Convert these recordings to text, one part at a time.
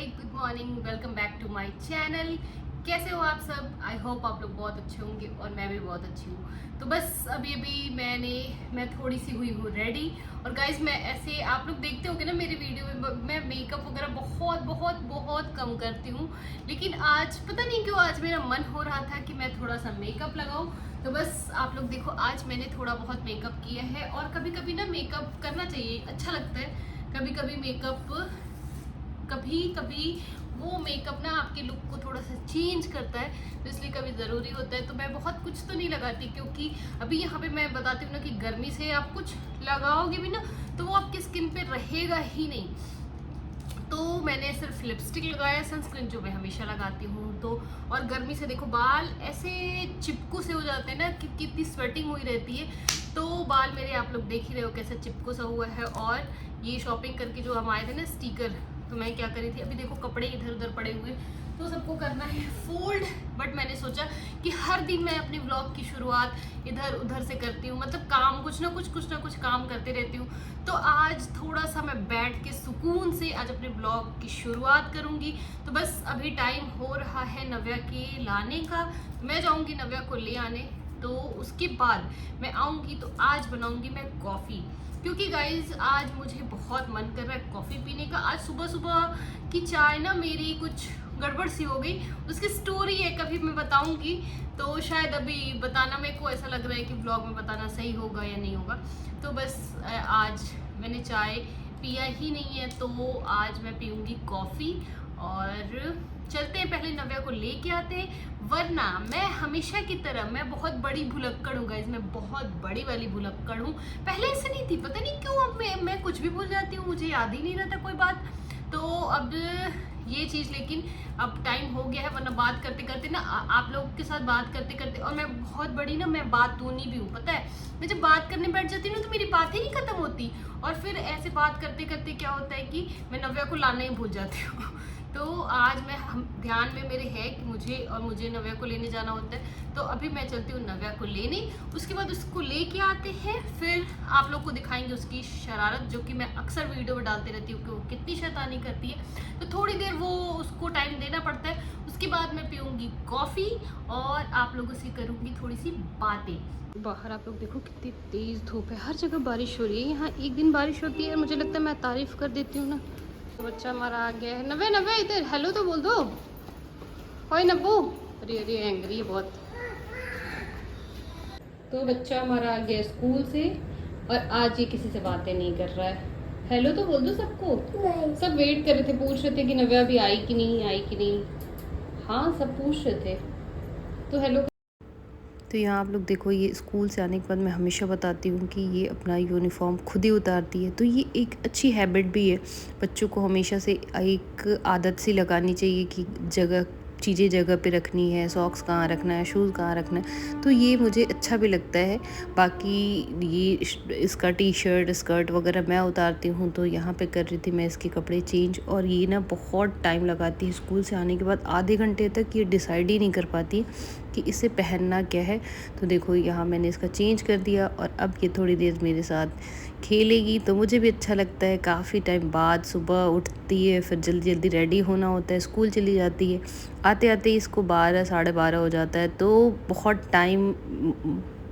Good morning, welcome back to my channel. कैसे हो आप सब? आई होप आप लोग बहुत अच्छे होंगे और मैं भी बहुत अच्छी हूँ। तो बस अभी मैं थोड़ी सी हुई हूँ रेडी। और गाइज मैं ऐसे आप लोग देखते होंगे ना मेरी वीडियो में, मैं मेकअप वगैरह बहुत बहुत बहुत कम करती हूँ। लेकिन आज पता नहीं क्यों आज मेरा मन हो रहा था कि मैं थोड़ा सा मेकअप लगाऊँ। तो बस आप लोग देखो, आज मैंने थोड़ा बहुत मेकअप किया है। और कभी कभी ना मेकअप करना चाहिए, अच्छा लगता है। कभी कभी वो मेकअप ना आपके लुक को थोड़ा सा चेंज करता है, तो इसलिए कभी ज़रूरी होता है। तो मैं बहुत कुछ तो नहीं लगाती, क्योंकि अभी यहाँ पे मैं बताती हूँ ना कि गर्मी से आप कुछ लगाओगे भी ना तो वो आपकी स्किन पे रहेगा ही नहीं। तो मैंने सिर्फ लिपस्टिक लगाया, सनस्क्रीन जो मैं हमेशा लगाती हूँ। तो और गर्मी से देखो बाल ऐसे चिपकू से हो जाते हैं ना कि कितनी स्वेटिंग हुई रहती है। तो बाल मेरे आप लोग देख ही रहे हो कैसे चिपकू सा हुआ है। और ये शॉपिंग करके जो हम आए थे ना स्टिकर, तो मैं क्या करी थी, अभी देखो कपड़े इधर उधर पड़े हुए, तो सबको करना है फोल्ड। बट मैंने सोचा कि हर दिन मैं अपनी व्लॉग की शुरुआत इधर उधर से करती हूँ, मतलब काम कुछ ना कुछ काम करते रहती हूँ। तो आज थोड़ा सा मैं बैठ के सुकून से आज अपने ब्लॉग की शुरुआत करूंगी। तो बस अभी टाइम हो रहा है नव्या के लाने का। मैं जाऊंगी नव्या को ले आने, तो उसके बाद मैं आऊंगी तो आज बनाऊंगी मैं कॉफ़ी। क्योंकि गाइज आज मुझे बहुत मन कर रहा है कॉफ़ी पीने का। आज सुबह सुबह की चाय ना मेरी कुछ गड़बड़ सी हो गई, उसकी स्टोरी है कभी मैं बताऊंगी। तो शायद अभी बताना मेरे को ऐसा लग रहा है कि ब्लॉग में बताना सही होगा या नहीं होगा। तो बस आज मैंने चाय पिया ही नहीं है, तो आज मैं पीऊँगी कॉफ़ी। और चलते हैं, पहले नव्या को लेके आते हैं। वरना मैं हमेशा की तरह मैं बहुत बड़ी भुलक्कड़ हूँ गाइज, मैं बहुत बड़ी वाली भुलक्कड़ हूँ। पहले ऐसे नहीं थी, पता नहीं क्यों अब मैं कुछ भी भूल जाती हूँ, मुझे याद ही नहीं रहता कोई बात। तो अब ये चीज़, लेकिन अब टाइम हो गया है, वरना बात करते करते ना आप लोग के साथ बात करते करते, और मैं बहुत बड़ी ना मैं बातूनी भी हूँ, पता है। मैं जब बात करने बैठ जाती हूँ ना तो मेरी बात ही नहीं खत्म होती। और फिर ऐसे बात करते करते क्या होता है कि मैं नव्या को लाना ही भूल जाती हूँ। तो आज ध्यान में मेरे है कि मुझे नव्या को लेने जाना होता है। तो अभी मैं चलती हूँ नव्या को लेने, उसके बाद उसको लेके आते हैं। फिर आप लोग को दिखाएंगे उसकी शरारत, जो कि मैं अक्सर वीडियो में डालती रहती हूँ कि वो कितनी शैतानी करती है। तो थोड़ी देर वो उसको टाइम देना पड़ता है। उसके बाद मैं पीऊँगी कॉफ़ी और आप लोगों से करूँगी थोड़ी सी बातें। बाहर आप लोग देखो कितनी तेज़ धूप है, हर जगह बारिश हो रही है। यहाँ एक दिन बारिश होती है, मुझे लगता है मैं तारीफ़ कर देती हूँ ना। तो बच्चा हमारा आ गया है। नव्या नव्या इधर हेलो तो बोल दो। ओए नब्बू, अरे अरे एंग्री है बहुत। तो बच्चा हमारा आ गया स्कूल से, और आज ये किसी से बातें नहीं कर रहा है। हेलो तो बोल दो सबको। सब वेट कर रहे थे, पूछ रहे थे कि नव्या अभी आई कि नहीं, आई कि नहीं। हाँ सब पूछ रहे थे, तो हेलो। तो यहाँ आप लोग देखो, ये स्कूल से आने के बाद मैं हमेशा बताती हूँ कि ये अपना यूनिफॉर्म खुद ही उतारती है। तो ये एक अच्छी हैबिट भी है, बच्चों को हमेशा से एक आदत सी लगानी चाहिए कि चीज़ें जगह पे रखनी है, सॉक्स कहाँ रखना है, शूज़ कहाँ रखना है। तो ये मुझे अच्छा भी लगता है। बाकी ये इसका टी शर्ट स्कर्ट वगैरह मैं उतारती हूँ। तो यहाँ पे कर रही थी मैं इसके कपड़े चेंज, और ये ना बहुत टाइम लगाती है स्कूल से आने के बाद, आधे घंटे तक ये डिसाइड ही नहीं कर पाती कि इसे पहनना क्या है। तो देखो यहाँ मैंने इसका चेंज कर दिया, और अब ये थोड़ी देर मेरे साथ खेलेगी, तो मुझे भी अच्छा लगता है। काफ़ी टाइम बाद सुबह उठती है, फिर जल्दी जल्दी रेडी होना होता है, स्कूल चली जाती है। आते आते इसको 12 साढ़े 12 हो जाता है, तो बहुत टाइम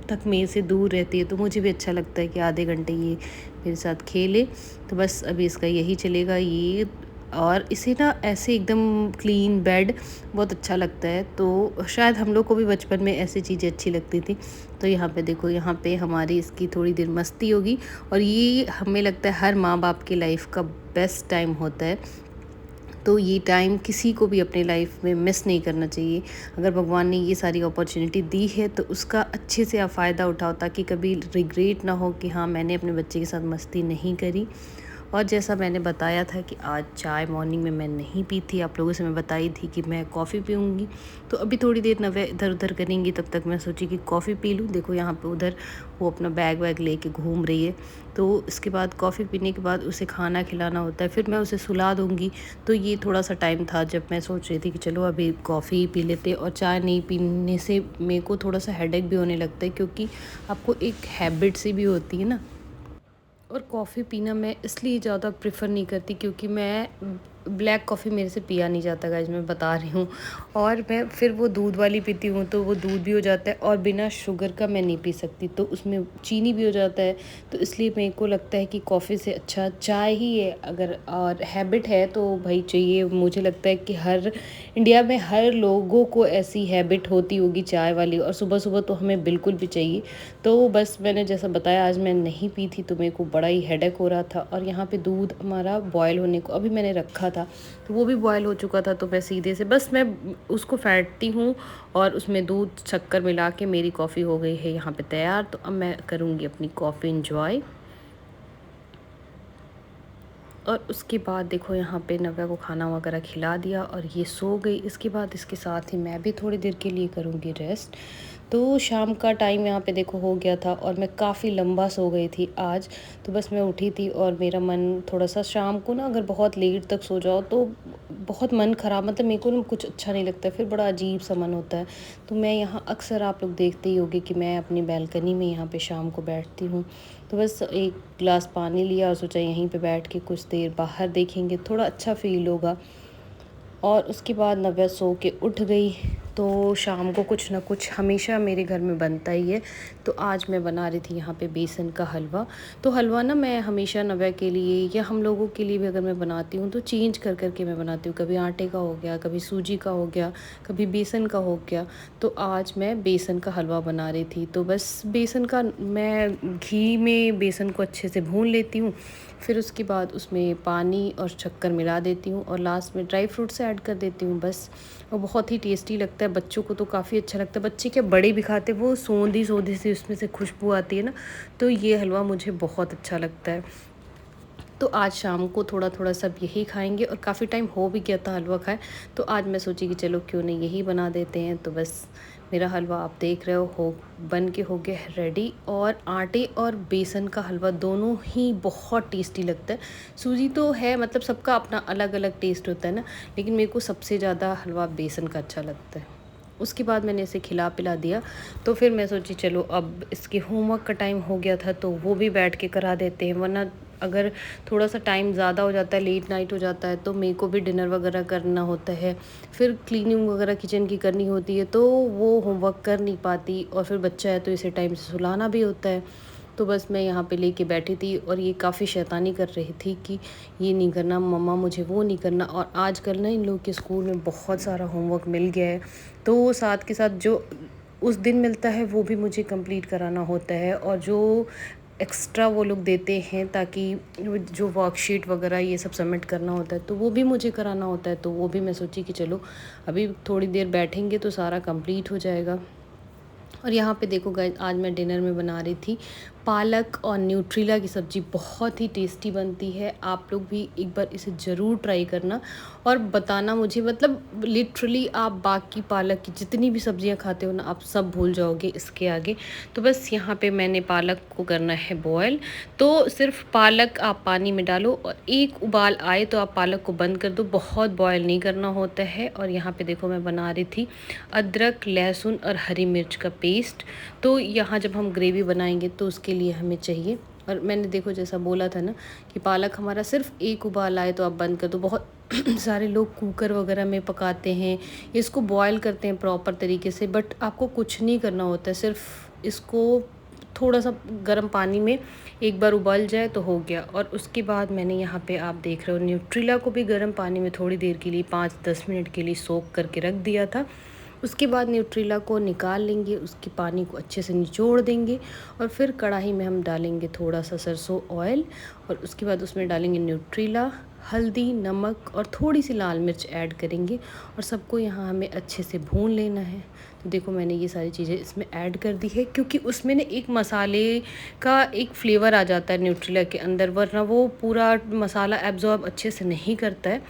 तक मेरे से दूर रहती है। तो मुझे भी अच्छा लगता है कि आधे घंटे ये मेरे साथ खेले। तो बस अभी इसका यही चलेगा ये। और इसे ना ऐसे एकदम क्लीन बेड बहुत अच्छा लगता है। तो शायद हम लोग को भी बचपन में ऐसी चीज़ें अच्छी लगती थी। तो यहाँ पे देखो, यहाँ पे हमारी इसकी थोड़ी देर मस्ती होगी, और ये हमें लगता है हर माँ बाप की लाइफ का बेस्ट टाइम होता है। तो ये टाइम किसी को भी अपनी लाइफ में मिस नहीं करना चाहिए। अगर भगवान ने ये सारी अपॉर्चुनिटी दी है तो उसका अच्छे से आप फ़ायदा उठाओ, ताकि कभी रिग्रेट ना हो कि हाँ मैंने अपने बच्चे के साथ मस्ती नहीं करी। और जैसा मैंने बताया था कि आज चाय मॉर्निंग में मैं नहीं पी थी, आप लोगों से मैं बताई थी कि मैं कॉफ़ी पीऊँगी। तो अभी थोड़ी देर नव्या इधर उधर करेंगी, तब तक मैं सोची कि कॉफ़ी पी लूँ। देखो यहाँ पे उधर वो अपना बैग वैग लेके घूम रही है। तो इसके बाद कॉफ़ी पीने के बाद उसे खाना खिलाना होता है, फिर मैं उसे सुला दूँगी। तो ये थोड़ा सा टाइम था जब मैं सोच रही थी कि चलो अभी कॉफ़ी पी लेते, और चाय नहीं पीने से मेरे को थोड़ा सा हेडेक भी होने लगता है, क्योंकि आपको एक हैबिट सी भी होती है ना। और कॉफ़ी पीना मैं इसलिए ज़्यादा प्रेफर नहीं करती, क्योंकि मैं ब्लैक कॉफ़ी मेरे से पिया नहीं जाता गाइस, मैं बता रही हूँ। और मैं फिर वो दूध वाली पीती हूँ तो वो दूध भी हो जाता है, और बिना शुगर का मैं नहीं पी सकती, तो उसमें चीनी भी हो जाता है। तो इसलिए मेरे को लगता है कि कॉफ़ी से अच्छा चाय ही है। अगर और हैबिट है तो भाई चाहिए, मुझे लगता है कि हर इंडिया में हर लोगों को ऐसी हैबिट होती होगी चाय वाली, और सुबह सुबह तो हमें बिल्कुल भी चाहिए। तो बस मैंने जैसा बताया आज मैं नहीं पी थी, तो मेरे को बड़ा ही हेडेक हो रहा था। और यहाँ पे दूध हमारा बॉयल होने को अभी मैंने रखा था, तो वो भी बॉयल हो चुका था। तो मैं सीधे से बस मैं उसको फेंटती हूँ और उसमें दूध शक्कर मिला के मेरी कॉफ़ी हो गई है यहाँ पे तैयार। तो अब मैं करूँगी अपनी कॉफ़ी इंजॉय। और उसके बाद देखो यहाँ पे नव्या को खाना वगैरह खिला दिया और ये सो गई। इसके बाद इसके साथ ही मैं भी थोड़ी देर के लिए करूँगी रेस्ट। तो शाम का टाइम यहाँ पे देखो हो गया था और मैं काफ़ी लंबा सो गई थी आज। तो बस मैं उठी थी और मेरा मन थोड़ा सा, शाम को ना अगर बहुत लेट तक सो जाओ तो बहुत मन ख़राब, मतलब मेरे को ना कुछ अच्छा नहीं लगता, फिर बड़ा अजीब सा मन होता है। तो मैं यहाँ अक्सर, आप लोग देखते ही होंगे कि मैं अपनी बैल्कनी में यहाँ पे शाम को बैठती हूँ। तो बस एक गिलास पानी लिया और सोचा यहीं पे बैठ के कुछ देर बाहर देखेंगे, थोड़ा अच्छा फ़ील होगा। और उसके बाद नव्या सो के उठ गई। तो शाम को कुछ ना कुछ हमेशा मेरे घर में बनता ही है। तो आज मैं बना रही थी यहाँ पे बेसन का हलवा। तो हलवा ना मैं हमेशा नव्या के लिए या हम लोगों के लिए भी अगर मैं बनाती हूँ तो चेंज कर कर के मैं बनाती हूँ। कभी आटे का हो गया, कभी सूजी का हो गया, कभी बेसन का हो गया। तो आज मैं बेसन का हलवा बना रही थी। तो बस बेसन का मैं घी में बेसन को अच्छे से भून लेती हूँ, फिर उसके बाद उसमें पानी और शक्कर मिला देती हूँ और लास्ट में ड्राई फ्रूट्स ऐड कर देती हूँ बस। और बहुत ही टेस्टी लगता है, बच्चों को तो काफ़ी अच्छा लगता है। बच्चे क्या बड़े भी खाते, वो सोंधी सोंधी सी उसमें से खुशबू आती है ना, तो ये हलवा मुझे बहुत अच्छा लगता है। तो आज शाम को थोड़ा थोड़ा सब यही खाएंगे और काफ़ी टाइम हो भी गया था हलवा खाए। तो आज मैं सोची कि चलो क्यों नहीं यही बना देते हैं। तो बस मेरा हलवा आप देख रहे हो बन के हो गया है रेडी। और आटे और बेसन का हलवा दोनों ही बहुत टेस्टी लगता है। सूजी तो है, मतलब सबका अपना अलग अलग टेस्ट होता है ना, लेकिन मेरे को सबसे ज़्यादा हलवा बेसन का अच्छा लगता है। उसके बाद मैंने इसे खिला पिला दिया। तो फिर मैं सोची चलो अब इसके होमवर्क का टाइम हो गया था तो वो भी बैठ के करा देते हैं, वरना अगर थोड़ा सा टाइम ज़्यादा हो जाता है, लेट नाइट हो जाता है, तो मेरे को भी डिनर वगैरह करना होता है, फिर क्लीनिंग वगैरह किचन की करनी होती है, तो वो होमवर्क कर नहीं पाती। और फिर बच्चा है तो इसे टाइम से सुलाना भी होता है। तो बस मैं यहाँ पे लेके बैठी थी और ये काफ़ी शैतानी कर रही थी कि ये नहीं करना मम्मा, मुझे वो नहीं करना। और आजकल ना इन लोग के स्कूल में बहुत सारा होमवर्क मिल गया है, तो साथ के साथ जो उस दिन मिलता है वो भी मुझे कंप्लीट कराना होता है, और जो एक्स्ट्रा वो लोग देते हैं ताकि जो वर्कशीट वगैरह ये सब सबमिट करना होता है तो वो भी मुझे कराना होता है। तो वो भी मैं सोची कि चलो अभी थोड़ी देर बैठेंगे तो सारा कंप्लीट हो जाएगा। और यहाँ पे देखो गाइस, आज मैं डिनर में बना रही थी पालक और न्यूट्रीला की सब्ज़ी। बहुत ही टेस्टी बनती है, आप लोग भी एक बार इसे ज़रूर ट्राई करना और बताना मुझे। मतलब लिटरली आप बाकी पालक की जितनी भी सब्ज़ियाँ खाते हो ना, आप सब भूल जाओगे इसके आगे। तो बस यहाँ पे मैंने पालक को करना है बॉयल। तो सिर्फ पालक आप पानी में डालो और एक उबाल आए तो आप पालक को बंद कर दो, बहुत बॉयल नहीं करना होता है। और यहाँ पे देखो मैं बना रही थी अदरक, लहसुन और हरी मिर्च का पेस्ट। तो यहाँ जब हम ग्रेवी बनाएंगे तो उसके लिए हमें चाहिए, और मैंने देखो जैसा बोला था ना कि पालक हमारा सिर्फ एक उबाल आए तो आप बंद कर दो। बहुत सारे लोग कुकर वगैरह में पकाते हैं, इसको बॉयल करते हैं प्रॉपर तरीके से, बट आपको कुछ नहीं करना होता है, सिर्फ इसको थोड़ा सा गर्म पानी में एक बार उबाल जाए तो हो गया। और उसके बाद मैंने यहाँ पे आप देख रहे हो न्यूट्रीला को भी गर्म पानी में थोड़ी देर के लिए 5-10 मिनट के लिए सोक करके रख दिया था। उसके बाद न्यूट्रीला को निकाल लेंगे, उसके पानी को अच्छे से निचोड़ देंगे और फिर कढ़ाई में हम डालेंगे थोड़ा सा सरसों ऑयल, और उसके बाद उसमें डालेंगे न्यूट्रीला, हल्दी, नमक और थोड़ी सी लाल मिर्च ऐड करेंगे और सबको यहाँ हमें अच्छे से भून लेना है। तो देखो मैंने ये सारी चीज़ें इसमें ऐड कर दी है, क्योंकि उसमें ना एक मसाले का एक फ्लेवर आ जाता है न्यूट्रीला के अंदर, वरना वो पूरा मसाला एब्जॉर्ब अच्छे से नहीं करता है,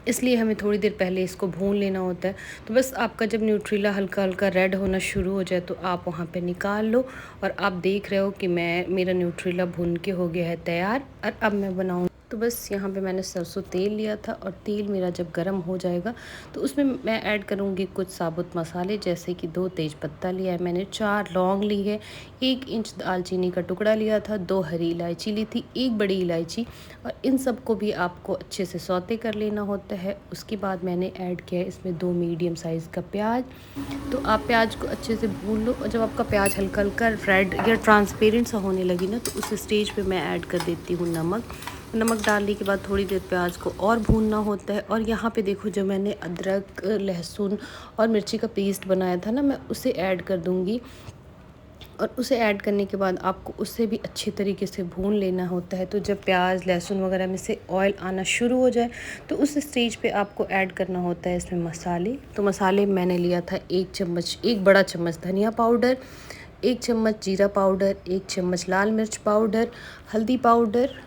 इसलिए हमें थोड़ी देर पहले इसको भून लेना होता है। तो बस आपका जब न्यूट्रीला हल्का हल्का रेड होना शुरू हो जाए तो आप वहाँ पे निकाल लो। और आप देख रहे हो कि मेरा न्यूट्रीला भून के हो गया है तैयार, और अब मैं बनाऊँ। तो बस यहाँ पे मैंने सरसों तेल लिया था और तेल मेरा जब गर्म हो जाएगा तो उसमें मैं ऐड करूँगी कुछ साबुत मसाले, जैसे कि 2 तेज़पत्ता लिया है मैंने, 4 लौंग ली है, 1 इंच दालचीनी का टुकड़ा लिया था, 2 हरी इलायची ली थी, 1 बड़ी इलायची, और इन सबको भी आपको अच्छे से सौते कर लेना होता है। उसके बाद मैंने ऐड किया है इसमें 2 मीडियम साइज़ का प्याज। तो आप प्याज को अच्छे से भून लो, और जब आपका प्याज हल्का हल्का रेड या ट्रांसपेरेंट सा होने लगी ना, तो उस स्टेज पे मैं ऐड कर देती हूँ नमक डालने के बाद थोड़ी देर प्याज को और भूनना होता है। और यहाँ पे देखो, जो मैंने अदरक, लहसुन और मिर्ची का पेस्ट बनाया था ना, मैं उसे ऐड कर दूँगी। और उसे ऐड करने के बाद आपको उससे भी अच्छे तरीके से भून लेना होता है। तो जब प्याज, लहसुन वगैरह में से ऑयल आना शुरू हो जाए तो उस स्टेज पे आपको ऐड करना होता है इसमें मसाले। तो मसाले मैंने लिया था 1 बड़ा चम्मच धनिया पाउडर, 1 चम्मच जीरा पाउडर, 1 चम्मच लाल मिर्च पाउडर, हल्दी पाउडर।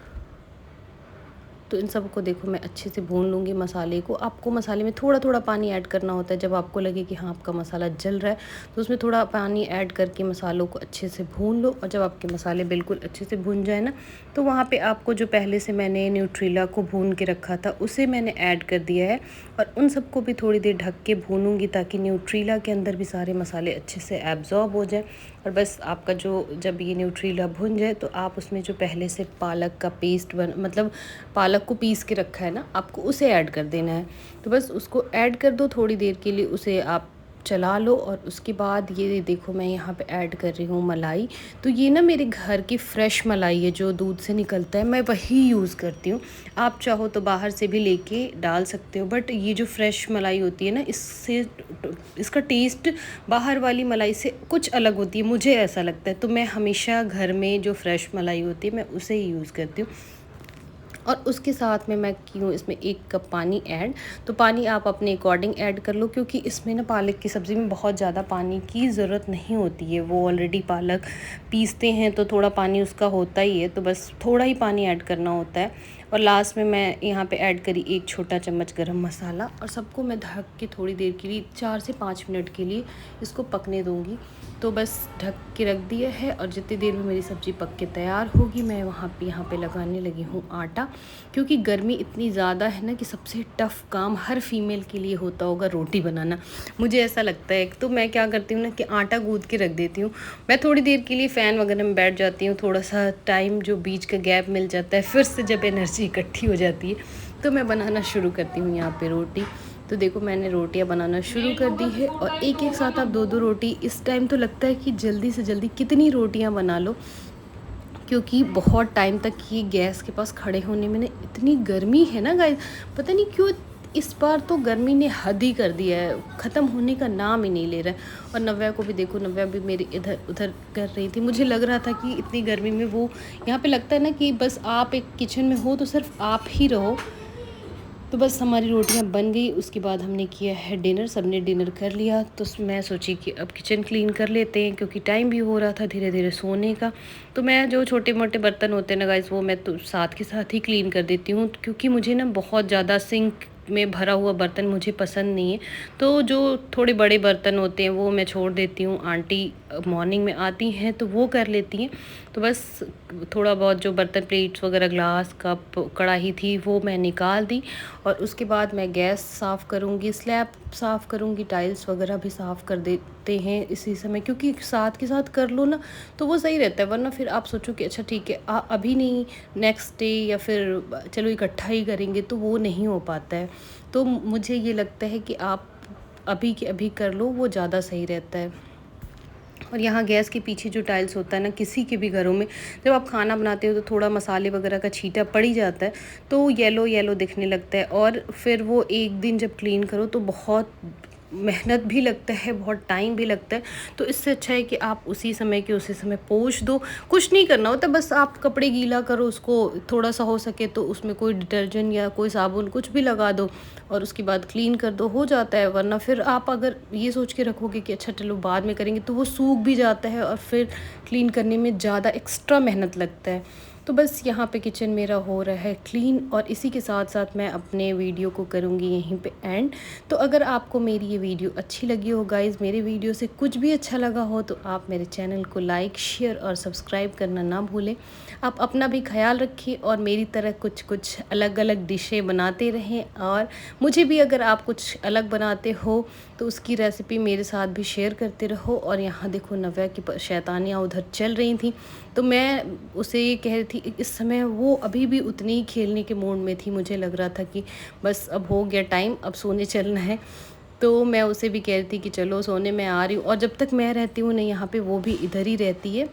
तो इन सब को देखो मैं अच्छे से भून लूँगी मसाले को। आपको मसाले में थोड़ा थोड़ा पानी ऐड करना होता है। जब आपको लगे कि हाँ आपका मसाला जल रहा है तो उसमें थोड़ा पानी ऐड करके मसालों को अच्छे से भून लो। और जब आपके मसाले बिल्कुल अच्छे से भून जाए ना, तो वहाँ पे आपको जो पहले से मैंने न्यूट्रेला को भून के रखा था उसे मैंने ऐड कर दिया है। और उन सबको भी थोड़ी देर ढक के भूनूंगी ताकि न्यूट्रेला के अंदर भी सारे मसाले अच्छे से एब्जॉर्ब हो जाए। और बस आपका जब ये न्यूट्रेला भुन जाए तो आप उसमें जो पहले से पालक का पेस्ट मतलब पालक को पीस के रखा है ना, आपको उसे ऐड कर देना है। तो बस उसको ऐड कर दो, थोड़ी देर के लिए उसे आप चला लो। और उसके बाद ये देखो मैं यहाँ पे ऐड कर रही हूँ मलाई। तो ये ना मेरे घर की फ्रेश मलाई है, जो दूध से निकलता है, मैं वही यूज़ करती हूँ। आप चाहो तो बाहर से भी लेके डाल सकते हो, बट ये जो फ्रेश मलाई होती है ना, इसका टेस्ट बाहर वाली मलाई से कुछ अलग होती है, मुझे ऐसा लगता है। तो मैं हमेशा घर में जो फ्रेश मलाई होती है मैं उसे ही यूज़ करती हूँ। और उसके साथ में मैं की हूँ इसमें 1 कप पानी ऐड। तो पानी आप अपने अकॉर्डिंग ऐड कर लो, क्योंकि इसमें ना पालक की सब्ज़ी में बहुत ज़्यादा पानी की ज़रूरत नहीं होती है। वो ऑलरेडी पालक पीसते हैं तो थोड़ा पानी उसका होता ही है, तो बस थोड़ा ही पानी ऐड करना होता है। और लास्ट में मैं यहाँ पे ऐड करी 1 छोटा चम्मच गरम मसाला। और सबको मैं ढक के थोड़ी देर के लिए 4 से 5 मिनट के लिए इसको पकने दूँगी। तो बस ढक के रख दिया है। और जितनी देर में मेरी सब्ज़ी पक के तैयार होगी, मैं यहाँ पे लगाने लगी हूँ आटा। क्योंकि गर्मी इतनी ज़्यादा है ना कि सबसे टफ़ काम हर फीमेल के लिए होता होगा रोटी बनाना, मुझे ऐसा लगता है। तो मैं क्या करती हूँ ना कि आटा गूँथ के रख देती हूँ। मैं थोड़ी देर के लिए फ़ैन वगैरह में बैठ जाती हूँ, थोड़ा सा टाइम जो बीच का गैप मिल जाता है, फिर से जब एनर्जी इकट्ठी हो जाती है तो मैं बनाना शुरू करती हूँ यहाँ पे रोटी। तो देखो मैंने रोटियां बनाना शुरू कर दी है। और एक साथ आप 2 रोटी, इस टाइम तो लगता है कि जल्दी से जल्दी कितनी रोटियां बना लो, क्योंकि बहुत टाइम तक ये गैस के पास खड़े होने में ना, इतनी गर्मी है ना गाइस, पता नहीं क्यों इस बार तो गर्मी ने हद ही कर दिया है, ख़त्म होने का नाम ही नहीं ले रहा है। और नव्या को भी देखो, नव्या भी मेरी इधर उधर कर रही थी। मुझे लग रहा था कि इतनी गर्मी में वो, यहाँ पे लगता है ना कि बस आप एक किचन में हो तो सिर्फ आप ही रहो। तो बस हमारी रोटियां बन गई। उसके बाद हमने किया है डिनर, सबने डिनर कर लिया। तो मैं सोची कि अब किचन क्लीन कर लेते हैं, क्योंकि टाइम भी हो रहा था धीरे धीरे सोने का। तो मैं जो छोटे मोटे बर्तन होते हैं ना गाइस, वो मैं तो साथ के साथ ही क्लीन कर देती हूँ, क्योंकि मुझे ना बहुत ज़्यादा सिंक में भरा हुआ बर्तन मुझे पसंद नहीं है। तो जो थोड़े बड़े बर्तन होते हैं वो मैं छोड़ देती हूँ, आंटी मॉर्निंग में आती हैं तो वो कर लेती हैं। तो बस थोड़ा बहुत जो बर्तन, प्लेट्स वगैरह, ग्लास, कप, कढ़ाई थी वो मैं निकाल दी। और उसके बाद मैं गैस साफ़ करूँगी, स्लैब साफ़ करूँगी, टाइल्स वगैरह भी साफ़ कर देते हैं इसी समय, क्योंकि साथ के साथ कर लो ना तो वो सही रहता है। वरना फिर आप सोचो कि अच्छा ठीक है अभी नहीं, नेक्स्ट डे या फिर चलो इकट्ठा ही करेंगे, तो वो नहीं हो पाता है। तो मुझे ये लगता है कि आप अभी के अभी कर लो, वो ज़्यादा सही रहता है। और यहाँ गैस के पीछे जो टाइल्स होता है ना, किसी के भी घरों में जब आप खाना बनाते हो तो थोड़ा मसाले वगैरह का छींटा पड़ ही जाता है, तो येलो येलो दिखने लगता है। और फिर वो एक दिन जब क्लीन करो तो बहुत मेहनत भी लगता है, बहुत टाइम भी लगता है। तो इससे अच्छा है कि आप उसी समय पोंछ दो। कुछ नहीं करना होता, बस आप कपड़े गीला करो, उसको थोड़ा सा हो सके तो उसमें कोई डिटर्जेंट या कोई साबुन कुछ भी लगा दो और उसके बाद क्लीन कर दो, हो जाता है। वरना फिर आप अगर ये सोच के रखोगे कि अच्छा चलो बाद में करेंगे, तो वो सूख भी जाता है और फिर क्लीन करने में ज़्यादा एक्स्ट्रा मेहनत लगता है। तो बस यहाँ पे किचन मेरा हो रहा है क्लीन, और इसी के साथ साथ मैं अपने वीडियो को करूँगी यहीं पे एंड। तो अगर आपको मेरी ये वीडियो अच्छी लगी हो गाइज़, मेरे वीडियो से कुछ भी अच्छा लगा हो, तो आप मेरे चैनल को लाइक, शेयर और सब्सक्राइब करना ना भूलें। आप अपना भी ख्याल रखिए और मेरी तरह कुछ कुछ अलग अलग डिशें बनाते रहें, और मुझे भी अगर आप कुछ अलग बनाते हो तो उसकी रेसिपी मेरे साथ भी शेयर करते रहो। और यहाँ देखो नव्या की शैतानियाँ उधर चल रही थी, तो मैं उसे ये कह रही थी, इस समय वो अभी भी उतनी ही खेलने के मूड में थी। मुझे लग रहा था कि बस अब हो गया टाइम, अब सोने चलना है। तो मैं उसे भी कह रही थी कि चलो सोने, मैं आ रही हूँ। और जब तक मैं रहती हूँ ना यहाँ पे, वो भी इधर ही रहती है।